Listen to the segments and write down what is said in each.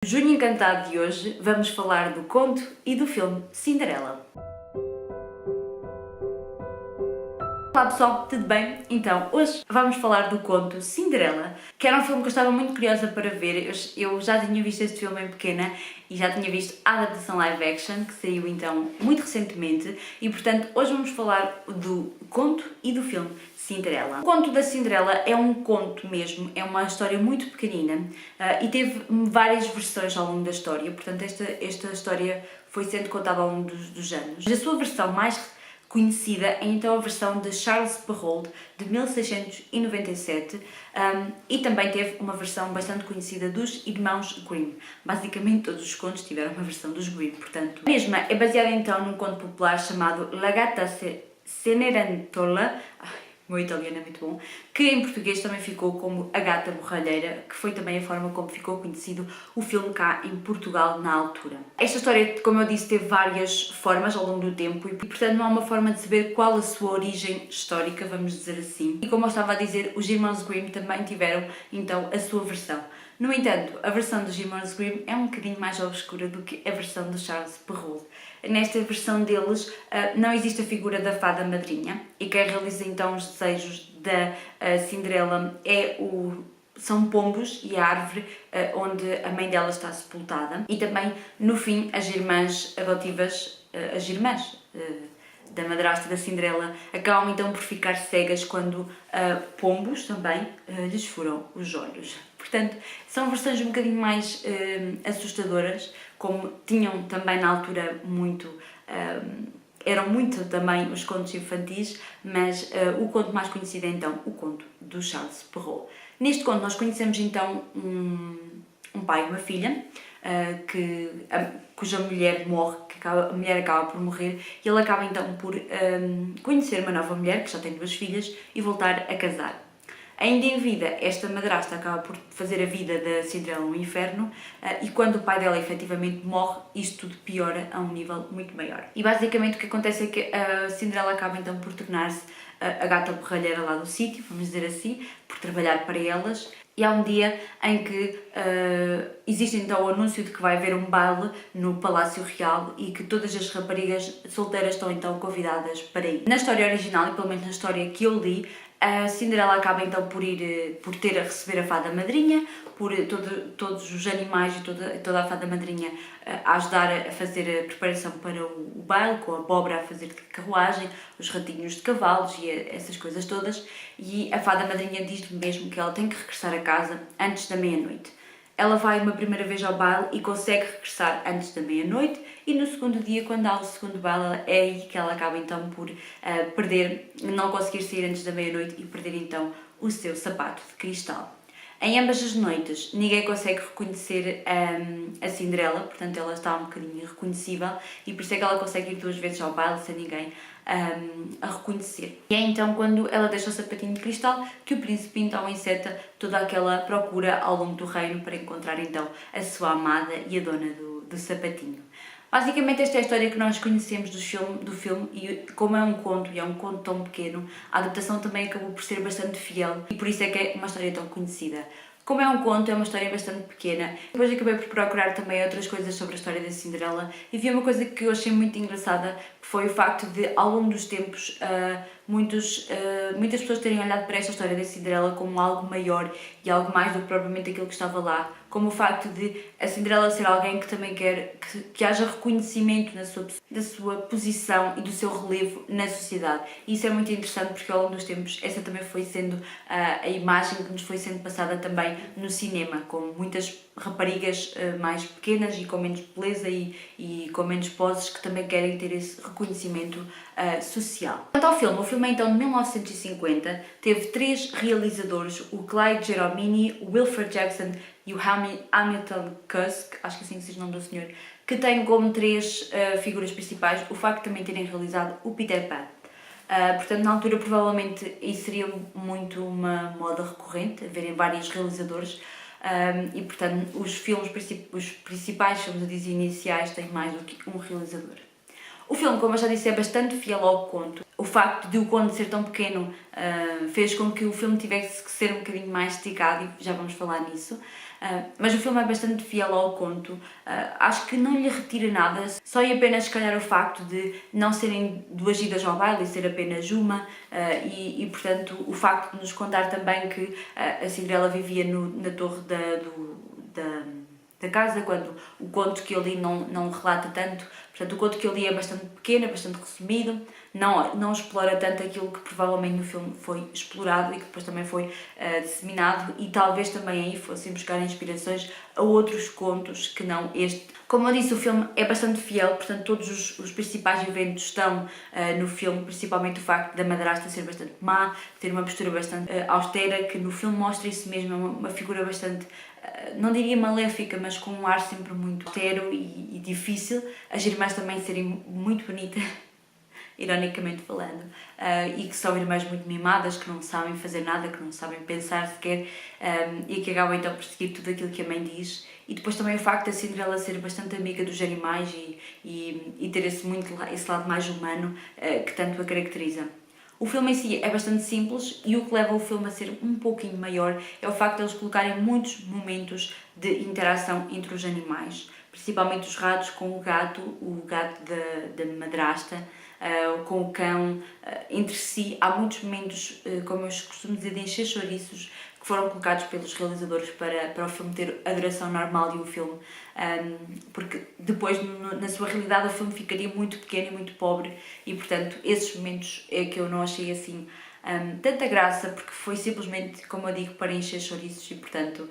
Junho Encantado de hoje vamos falar do conto e do filme Cinderela. Olá pessoal, tudo bem? Então, hoje vamos falar do conto Cinderela, que era um filme que eu estava muito curiosa para ver. Eu já tinha visto este filme em pequena e já tinha visto a adaptação live action, que saiu então muito recentemente, e portanto hoje vamos falar do conto e do filme Cinderela. O conto da Cinderela é um conto mesmo, é uma história muito pequenina e teve várias versões ao longo da história, portanto esta história foi sendo contada ao longo dos anos. A sua versão mais conhecida é então a versão de Charles Perrault de 1697 e também teve uma versão bastante conhecida dos Irmãos Grimm. Basicamente todos os contos tiveram uma versão dos Grimm, portanto. A mesma é baseada então num conto popular chamado La Gatta Cenerentola, o meu italiano é muito bom, que em português também ficou como A Gata Borralheira, que foi também a forma como ficou conhecido o filme cá em Portugal na altura. Esta história, como eu disse, teve várias formas ao longo do tempo e, portanto, não há uma forma de saber qual a sua origem histórica, vamos dizer assim. E como eu estava a dizer, os Irmãos Grimm também tiveram, então, a sua versão. No entanto, a versão dos Irmãos Grimm é um bocadinho mais obscura do que a versão de Charles Perrault. Nesta versão deles não existe a figura da fada madrinha e quem realiza então os desejos da Cinderela são pombos e a árvore onde a mãe dela está sepultada, e também no fim as irmãs adotivas, as irmãs da madrasta da Cinderela, acabam então por ficar cegas quando pombos também lhes furam os olhos. Portanto, são versões um bocadinho mais assustadoras, como tinham também na altura eram muito também os contos infantis, mas o conto mais conhecido é então o conto do Charles Perrault. Neste conto nós conhecemos então um pai e uma filha, cuja mulher morre, a mulher acaba por morrer, e ele acaba então por conhecer uma nova mulher, que já tem duas filhas, e voltar a casar. Ainda em vida, esta madrasta acaba por fazer a vida da Cinderela um inferno e quando o pai dela efetivamente morre, isto tudo piora a um nível muito maior. E basicamente o que acontece é que a Cinderela acaba então por tornar-se a gata borralheira lá do sítio, vamos dizer assim, por trabalhar para elas. E há um dia em que existe então o anúncio de que vai haver um baile no Palácio Real e que todas as raparigas solteiras estão então convidadas para ir. Na história original, e pelo menos na história que eu li, a Cinderela acaba então por ter a receber a fada madrinha, por todos os animais e toda a fada madrinha a ajudar a fazer a preparação para o baile, com a abóbora a fazer de carruagem, os ratinhos de cavalos e essas coisas todas, e a fada madrinha diz-lhe mesmo que ela tem que regressar a casa antes da meia-noite. Ela vai uma primeira vez ao baile e consegue regressar antes da meia-noite, e no segundo dia, quando há o segundo baile, é aí que ela acaba então por não conseguir sair antes da meia-noite e perder então o seu sapato de cristal. Em ambas as noites, ninguém consegue reconhecer a Cinderela, portanto ela está um bocadinho irreconhecível, e por isso é que ela consegue ir duas vezes ao baile sem ninguém a reconhecer. E é então quando ela deixa o sapatinho de cristal que o príncipe então enceta toda aquela procura ao longo do reino para encontrar então a sua amada e a dona do sapatinho. Basicamente esta é a história que nós conhecemos do filme e como é um conto e é um conto tão pequeno, a adaptação também acabou por ser bastante fiel e por isso é que é uma história tão conhecida. Como é um conto, é uma história bastante pequena. Depois acabei por procurar também outras coisas sobre a história da Cinderela e vi uma coisa que eu achei muito engraçada, que foi o facto de, ao longo dos tempos, muitas pessoas terem olhado para esta história da Cinderela como algo maior e algo mais do que propriamente aquilo que estava lá, como o facto de a Cinderela ser alguém que também quer que haja reconhecimento da sua posição e do seu relevo na sociedade. E isso é muito interessante porque ao longo dos tempos essa também foi sendo a imagem que nos foi sendo passada também no cinema, com muitas raparigas mais pequenas e com menos beleza e com menos poses que também querem ter esse reconhecimento social. Quanto ao filme, o filme é então de 1950, teve 3 realizadores, o Clyde Geromini, o Wilfred Jackson e o Hamilton Cusk, acho que assim que se diz o nome do senhor, que têm como 3 figuras principais o facto de também terem realizado o Peter Pan. Portanto, na altura provavelmente isso seria muito uma moda recorrente, haverem vários realizadores, e portanto os principais filmes iniciais têm mais do que um realizador. O filme, como eu já disse, é bastante fiel ao conto. O facto de o conto ser tão pequeno fez com que o filme tivesse que ser um bocadinho mais esticado e já vamos falar nisso. mas o filme é bastante fiel ao conto. Acho que não lhe retira nada, só e apenas se calhar o facto de não serem 2 idas ao baile e ser apenas uma, e portanto o facto de nos contar também que a Cinderela vivia na torre da casa, quando o conto que eu li não relata tanto. Portanto, o conto que eu li é bastante pequeno, é bastante resumido, não explora tanto aquilo que provavelmente no filme foi explorado e que depois também foi disseminado, e talvez também aí fossem buscar inspirações a outros contos que não este. Como eu disse, o filme é bastante fiel, portanto todos os principais eventos estão no filme, principalmente o facto da madrasta ser bastante má, ter uma postura bastante austera, que no filme mostra isso mesmo, é uma figura bastante, não diria maléfica, mas com um ar sempre muito austero e difícil. As irmãs também serem muito bonitas, ironicamente falando, e que são irmãs muito mimadas, que não sabem fazer nada, que não sabem pensar sequer, e que acabam então por seguir tudo aquilo que a mãe diz. E depois também o facto da Cinderela ser bastante amiga dos animais e ter esse lado mais humano que tanto a caracteriza. O filme em si é bastante simples, e o que leva o filme a ser um pouquinho maior é o facto de eles colocarem muitos momentos de interação entre os animais, principalmente os ratos com o gato da madrasta, com o cão, entre si. Há muitos momentos, como eu costumo dizer, de encher chouriços, que foram colocados pelos realizadores para o filme ter a duração normal de um filme, porque depois, na sua realidade, o filme ficaria muito pequeno e muito pobre, e portanto esses momentos é que eu não achei assim tanta graça, porque foi simplesmente, como eu digo, para encher chouriços, e portanto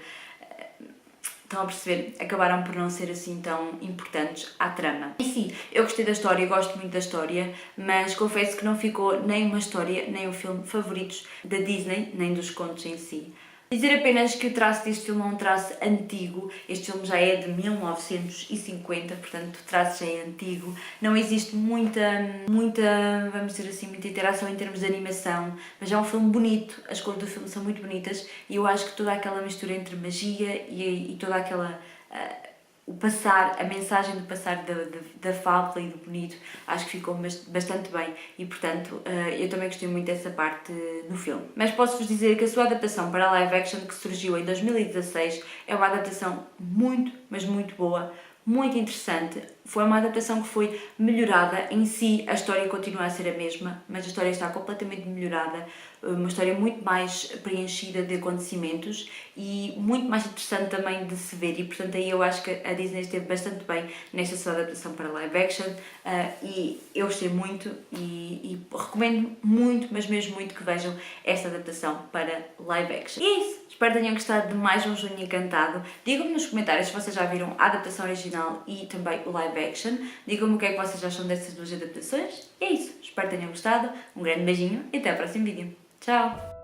estão a perceber, acabaram por não ser assim tão importantes à trama. E sim, eu gostei da história, gosto muito da história, mas confesso que não ficou nem uma história, nem um filme favoritos da Disney, nem dos contos em si. Dizer apenas que o traço deste filme é um traço antigo. Este filme já é de 1950, portanto o traço já é antigo. Não existe muita, vamos dizer assim, muita interação em termos de animação, mas é um filme bonito, as cores do filme são muito bonitas, e eu acho que toda aquela mistura entre magia e toda aquela... a mensagem do passar da fábula e do bonito, acho que ficou bastante bem, e portanto eu também gostei muito dessa parte no filme. Mas posso-vos dizer que a sua adaptação para a live action, que surgiu em 2016, é uma adaptação muito, mas muito boa, muito interessante. Foi uma adaptação que foi melhorada. Em si a história continua a ser a mesma, mas a história está completamente melhorada, uma história muito mais preenchida de acontecimentos e muito mais interessante também de se ver, e portanto aí eu acho que a Disney esteve bastante bem nesta sua adaptação para live action, e eu gostei muito e recomendo muito, mas mesmo muito, que vejam esta adaptação para live action. E é isso, espero que tenham gostado de mais um Junho Encantado. Digam-me nos comentários se vocês já viram a adaptação original e também o live action, digam-me o que é que vocês acham dessas duas adaptações. E é isso, espero que tenham gostado, um grande beijinho e até ao próximo vídeo. Tchau!